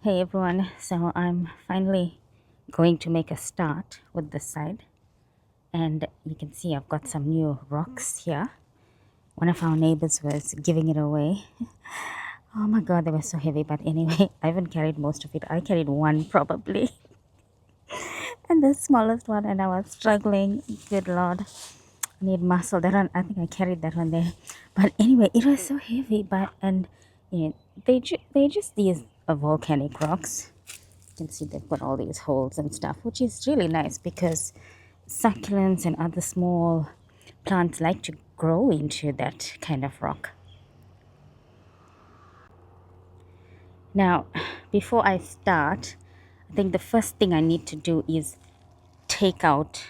Hey everyone, so I'm finally going to make a start with this side, and you can see I've got some new rocks here. One of our neighbors was giving it away. Oh my god, they were so heavy, but anyway, I haven't carried most of it. I carried one probably, and the smallest one, and I was struggling. Good lord, I need muscle. That one, I think I carried that one there, but anyway, it was so heavy. But and you know, they just these volcanic rocks. You can see they've got all these holes and stuff, which is really nice because succulents and other small plants like to grow into that kind of rock. Now, before I start, I think the first thing I need to do is take out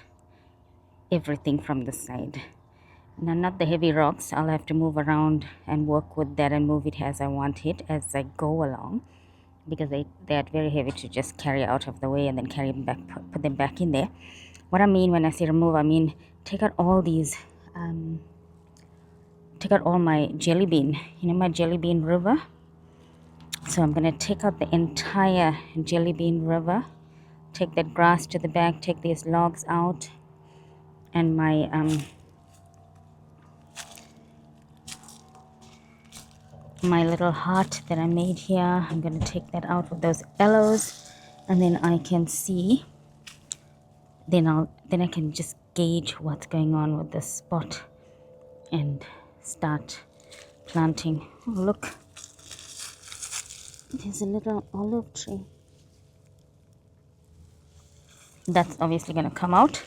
everything from the side. Now, not the heavy rocks. I'll have to move around and work with that and move it as I want it as I go along, because they are very heavy to just carry out of the way and then carry them back, put them back in there. What I mean when I say remove, I mean take out all these, take out all my jelly bean, my jelly bean river. So I'm going to take out the entire jelly bean river, take that grass to the back, take these logs out, and my little heart that I made here. I'm going to take that out with those aloes, and then I can see, then I can just gauge what's going on with this spot and start planting. Oh, look, there's a little olive tree. That's obviously going to come out.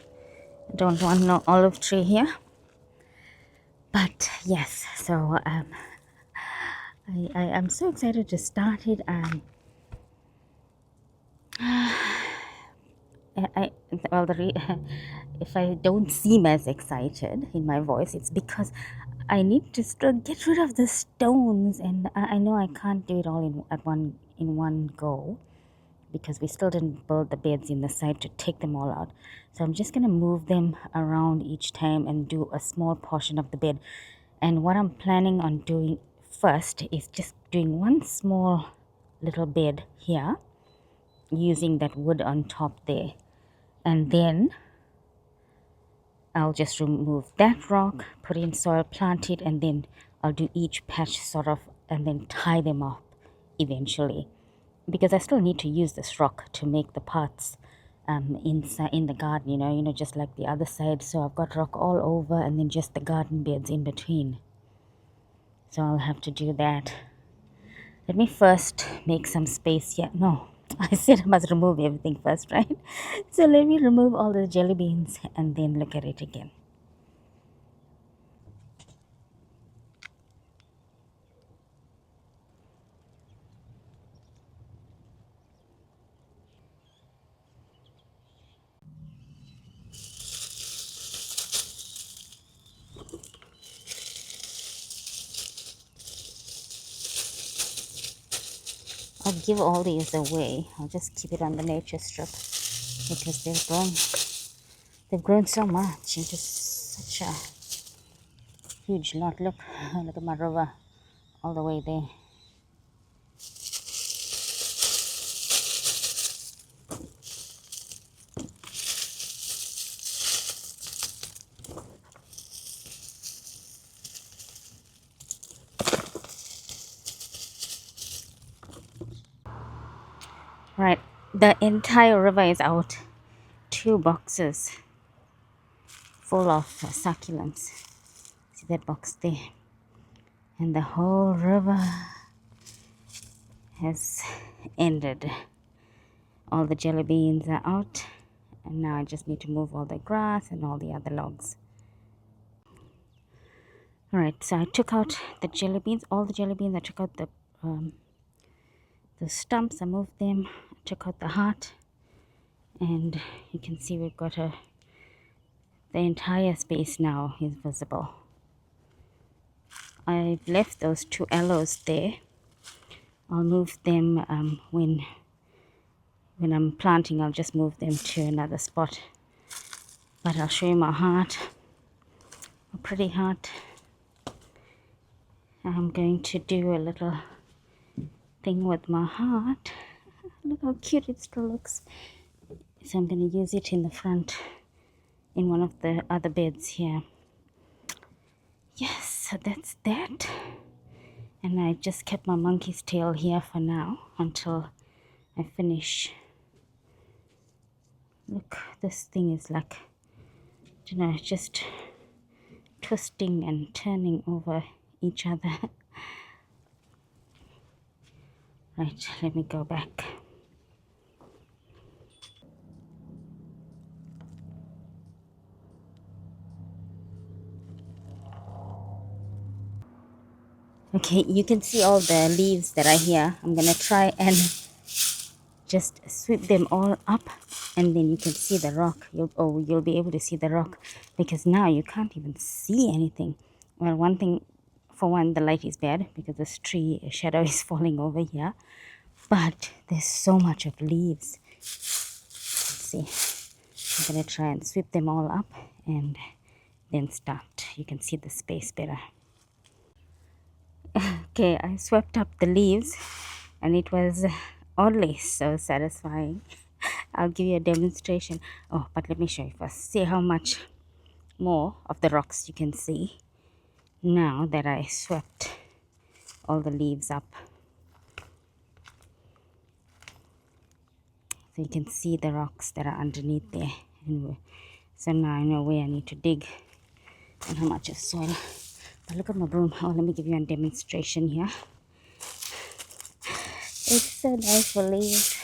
I don't want no olive tree here. But yes, so I'm so excited to start it. I well, if I don't seem as excited in my voice, it's because I need to still get rid of the stones, and I know I can't do it all in one go, because we still didn't build the beds in the side to take them all out. So I'm just going to move them around each time and do a small portion of the bed. And what I'm planning on doing first is just doing one small little bed here using that wood on top there. And then I'll just remove that rock, put in soil, plant it, and then I'll do each patch sort of and then tie them up eventually, because I still need to use this rock to make the pots inside in the garden, just like the other side. So I've got rock all over and then just the garden beds in between. So I'll have to do that. Let me first make some space here. No, I said I must remove everything first, right? So let me remove all the jelly beans and then look at it again. I'll give all these away. I'll just keep it on the nature strip because they've grown so much into such a huge lot. Look, look at my river all the way there. Right, the entire river is out. 2 boxes full of succulents. See that box there? And the whole river has ended. All the jelly beans are out, and now I just need to move all the grass and all the other logs. Alright, so I took out the jelly beans, all the jelly beans. I took out the stumps, I moved them, I took out the heart, and you can see we've got the entire space now is visible. I've left those 2 aloes there. I'll move them when I'm planting. I'll just move them to another spot. But I'll show you my heart, a pretty heart. I'm going to do a little thing with my heart. Look how cute it still looks. So I'm going to use it in the front in one of the other beds here. Yes, so that's that. And I just kept my monkey's tail here for now until I finish. Look, this thing is like, you know, just twisting and turning over each other. Right, let me go back. Okay, you can see all the leaves that are here. I'm gonna try and just sweep them all up, and then you can see the rock. You'll be able to see the rock, because now you can't even see anything. Well, for one, the light is bad because this tree shadow is falling over here, but there's so much of leaves. Let's see. I'm gonna try and sweep them all up and then start. You can see the space better. Okay, I swept up the leaves and it was oddly so satisfying. I'll give you a demonstration. Oh, but let me show you first. See how much more of the rocks you can see now that I swept all the leaves up. So you can see the rocks that are underneath there. Anyway, so now I know where I need to dig and how much of soil. But look at my broom. Oh, let me give you a demonstration here. It's so nicely leaves.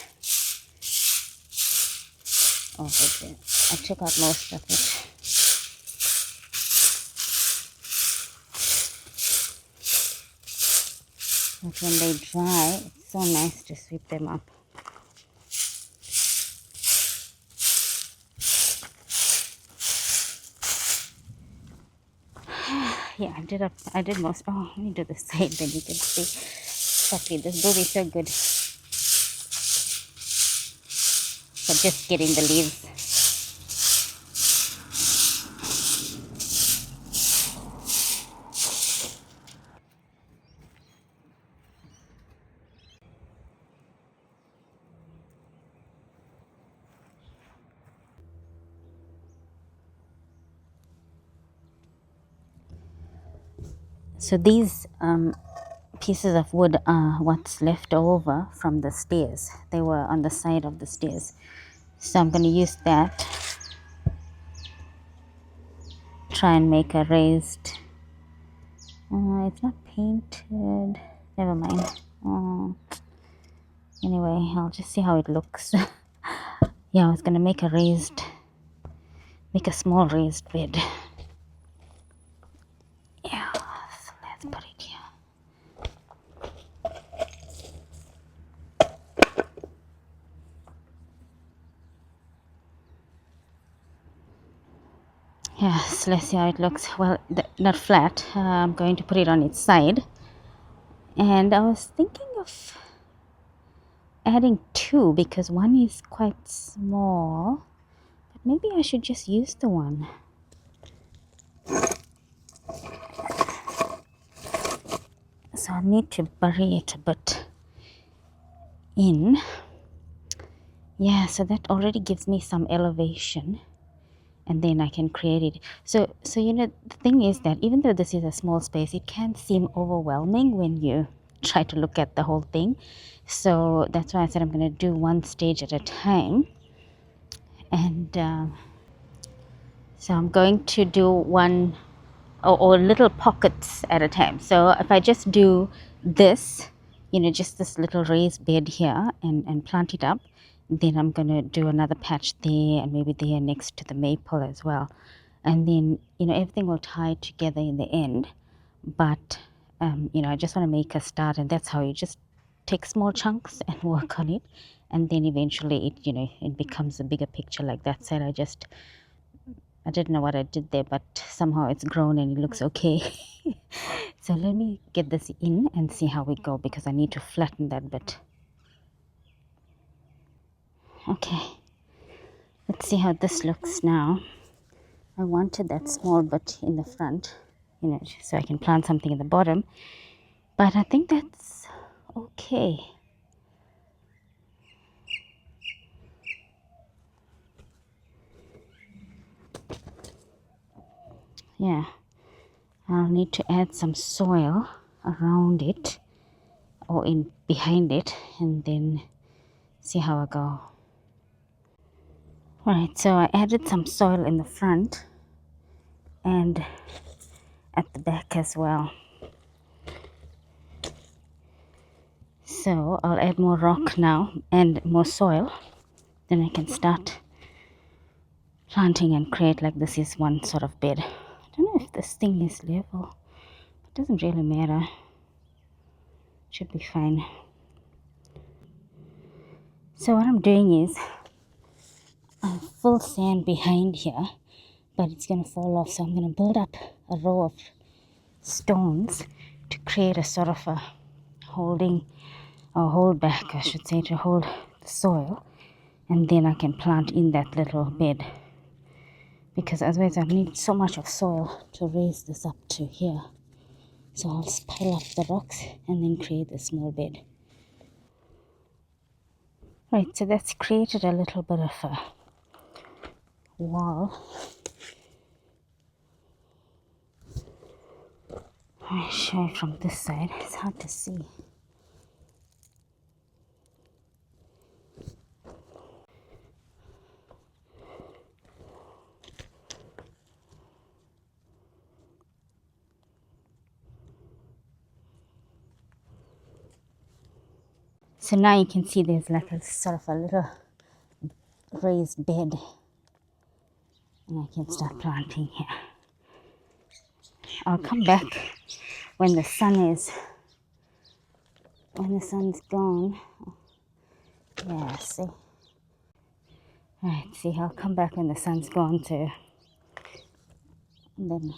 Oh, okay. I took out most of it. But when they dry, it's so nice to sweep them up. Yeah, I did most. Oh, let me do this side, then you can see exactly. This broom is so good for just getting the leaves. So these pieces of wood are what's left over from the stairs. They were on the side of the stairs. So I'm going to use that. Try and make a raised. It's not painted. Never mind. Anyway, I'll just see how it looks. Yeah, I was going to make a small raised bed. Yeah, so let's put it here. Yes, let's see how it looks. Well, not flat. I'm going to put it on its side. And I was thinking of adding two because one is quite small. But maybe I should just use the one. So I need to bury it a bit in. Yeah, so that already gives me some elevation. And then I can create it. So you know, the thing is that even though this is a small space, it can seem overwhelming when you try to look at the whole thing. So that's why I said I'm going to do one stage at a time. And so I'm going to do one or little pockets at a time. So if I just do this, you know, just this little raised bed here and plant it up, then I'm going to do another patch there and maybe there next to the maple as well. And then, you know, everything will tie together in the end. But, you know, I just want to make a start, and that's how you just take small chunks and work on it. And then eventually it, you know, it becomes a bigger picture like that. So I didn't know what I did there, but somehow it's grown and it looks okay. So let me get this in and see how we go, because I need to flatten that bit. Okay, let's see how this looks now. I wanted that small bit in the front, you know, so I can plant something in the bottom. But I think that's okay. yeah, I'll need to add some soil around it or in behind it, and then see how I go. Right, so I added some soil in the front and at the back as well. So I'll add more rock now and more soil, then I can start planting and create like this is one sort of bed. I don't know if this thing is level. It doesn't really matter. Should be fine. So what I'm doing is I full sand behind here, but it's going to fall off, so I'm going to build up a row of stones to create a sort of a holding or hold back, I should say, to hold the soil, and then I can plant in that little bed, because otherwise I need so much of soil to raise this up to here. So I'll pile up the rocks and then create a small bed. Right, so that's created a little bit of a wall. I'll show you from this side, it's hard to see. So now you can see there's like a sort of a little raised bed, and I can start planting here. I'll come back when the sun's gone. Yeah, see. Right, see, I'll come back when the sun's gone too, and then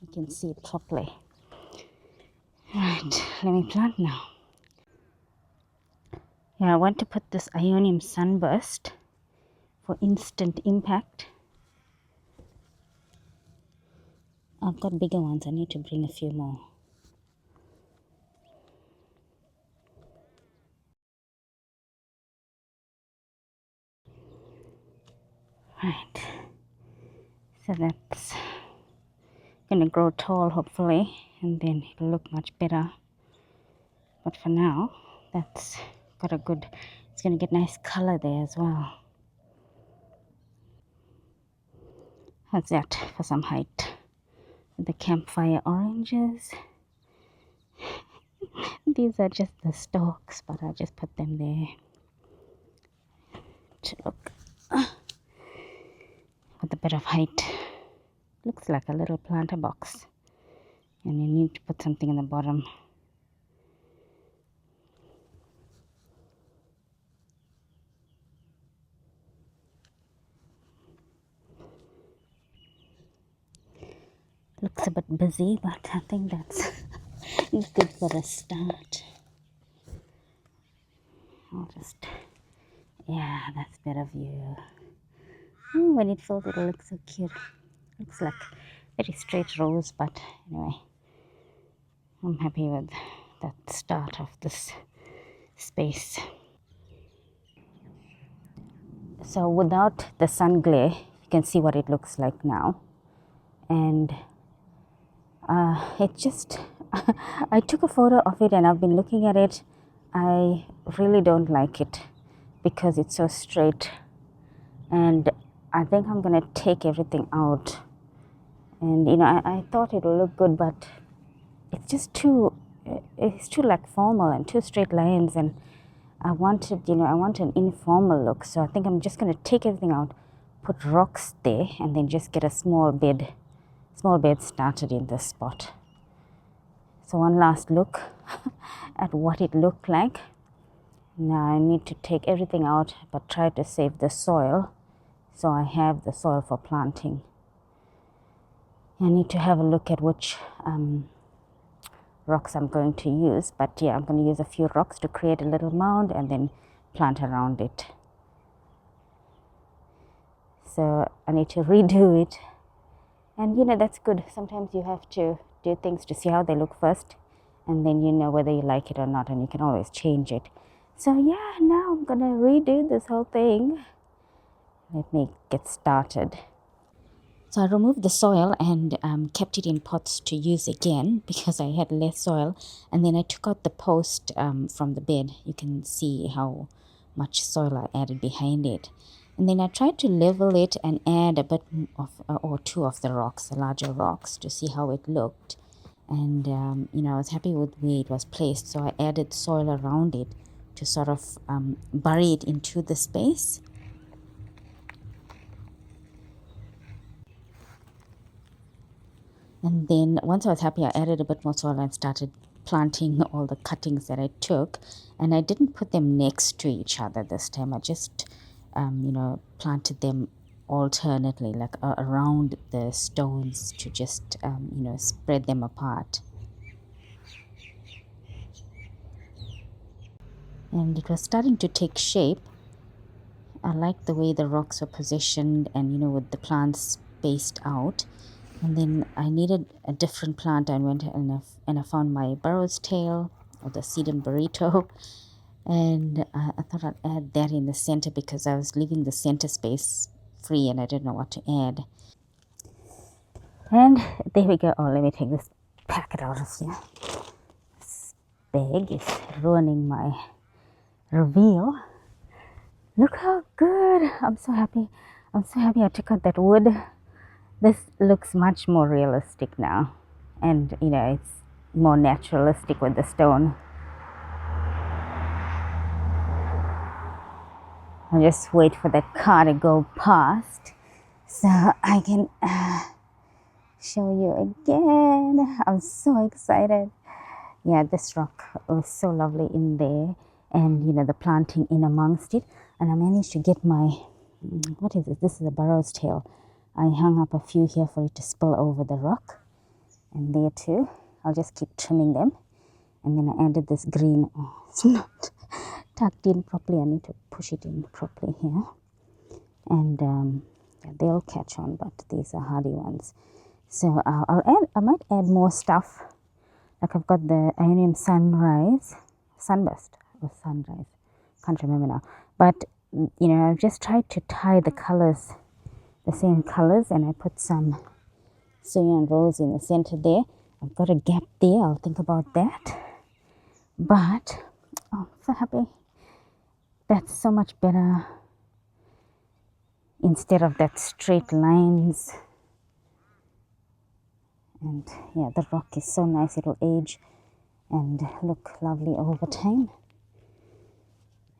you can see it properly. Right, let me plant now. Yeah, I want to put this Ionium Sunburst for instant impact. I've got bigger ones, I need to bring a few more. Right, so that's gonna grow tall hopefully, and then it'll look much better. But for now, that's got a good, it's gonna get nice color there as well. How's that for some height? The campfire oranges. These are just the stalks, but I just put them there to look with a bit of height. Looks like a little planter box, and you need to put something in the bottom. Looks a bit busy, but I think that's good for a start. I'll just, yeah, that's better view. When it falls, it'll look so cute. Looks like very straight rows, but anyway, I'm happy with that start of this space. So without the sun glare, you can see what it looks like now. And it just, I took a photo of it and I've been looking at it. I really don't like it because it's so straight, and I think I'm gonna take everything out. And you know, I thought it would look good, but it's just too, it's too like formal and too straight lines, and I wanted, you know, I want an informal look. So I think I'm just gonna take everything out, put rocks there, and then just get a small bed started in this spot. So one last look at what it looked like. Now I need to take everything out, but try to save the soil, so I have the soil for planting. I need to have a look at which rocks I'm going to use, but yeah, I'm going to use a few rocks to create a little mound and then plant around it. So I need to redo it, and you know, that's good. Sometimes you have to do things to see how they look first, and then you know whether you like it or not, and you can always change it. So yeah, now I'm gonna redo this whole thing. Let me get started. So I removed the soil and kept it in pots to use again because I had less soil. And then I took out the post from the bed. You can see how much soil I added behind it. And then I tried to level it and add a bit of or two of the rocks, the larger rocks, to see how it looked. And I was happy with the way it was placed. So I added soil around it to sort of bury it into the space. And then once I was happy, I added a bit more soil and started planting all the cuttings that I took. And I didn't put them next to each other this time. I just, planted them alternately, like around the stones to just, spread them apart. And it was starting to take shape. I liked the way the rocks were positioned and, with the plants spaced out. And then I needed a different plant. I went and I found my burro's tail or the sedum burrito. And I thought I'd add that in the center because I was leaving the center space free and I didn't know what to add. And there we go. Oh, let me take this packet out of here. This bag is ruining my reveal. Look how good. I'm so happy. I'm so happy I took out that wood. This looks much more realistic now. And, it's more naturalistic with the stone. I'll just wait for that car to go past so I can show you again. I'm so excited. Yeah, this rock was so lovely in there. And, the planting in amongst it. And I managed to get my, what is it? This is a burro's tail. I hung up a few here for it to spill over the rock. And there too. I'll just keep trimming them. And then I added this green. Oh, it's not tucked in properly. I need to push it in properly here. And they'll catch on, but these are hardy ones. So I might add more stuff. Like I've got the Ionium sunburst or sunrise. Can't remember now. But, I've just tried to tie the colors, the same colors, and I put some Suyan rose in the center there. I've got a gap there. I'll think about that. But, oh, I'm so happy. That's so much better instead of that straight lines. And yeah, the rock is so nice. It'll age and look lovely over time.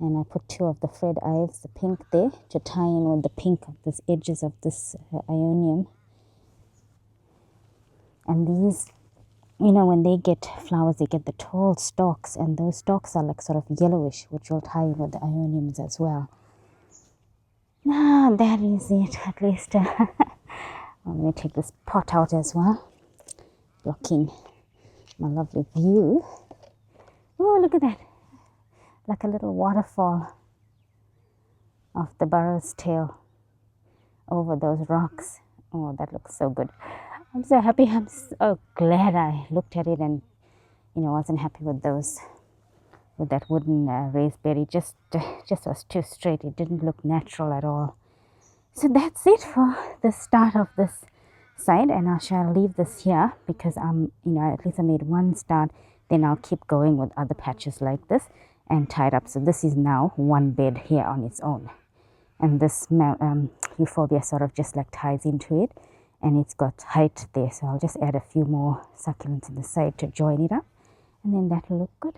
And I put two of the Fred Ives, the pink there, to tie in with the pink of the edges of this Ionium. And these, when they get flowers, they get the tall stalks, and those stalks are like sort of yellowish, which will tie in with the Ioniums as well. Now, that is it, at least. Let me take this pot out as well, blocking my lovely view. Oh, look at that. Like a little waterfall of the burro's tail over those rocks. Oh, that looks so good. I'm so happy. I'm so glad I looked at it and, wasn't happy with that wooden raised bed. It just was too straight. It didn't look natural at all. So that's it for the start of this side, and I shall leave this here because at least I made one start. Then I'll keep going with other patches like this and tie it up. So this is now one bed here on its own, and this euphorbia sort of just like ties into it, and it's got height there. So I'll just add a few more succulents on the side to join it up, and then that'll look good.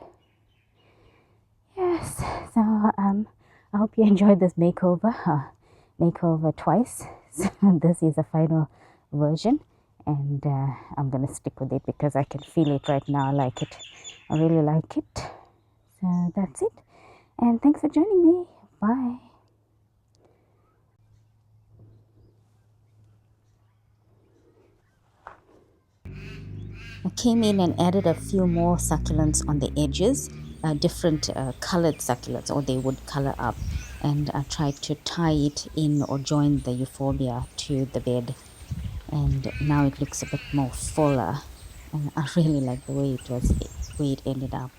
Yes. So I hope you enjoyed this makeover twice. So this is a final version, and I'm gonna stick with it because I can feel it right now. I like it. I really like it. So that's it, and thanks for joining me. Bye. I came in and added a few more succulents on the edges, different colored succulents, or they would color up, and I tried to tie it in or join the euphorbia to the bed, and now it looks a bit more fuller, and I really like the way it ended up.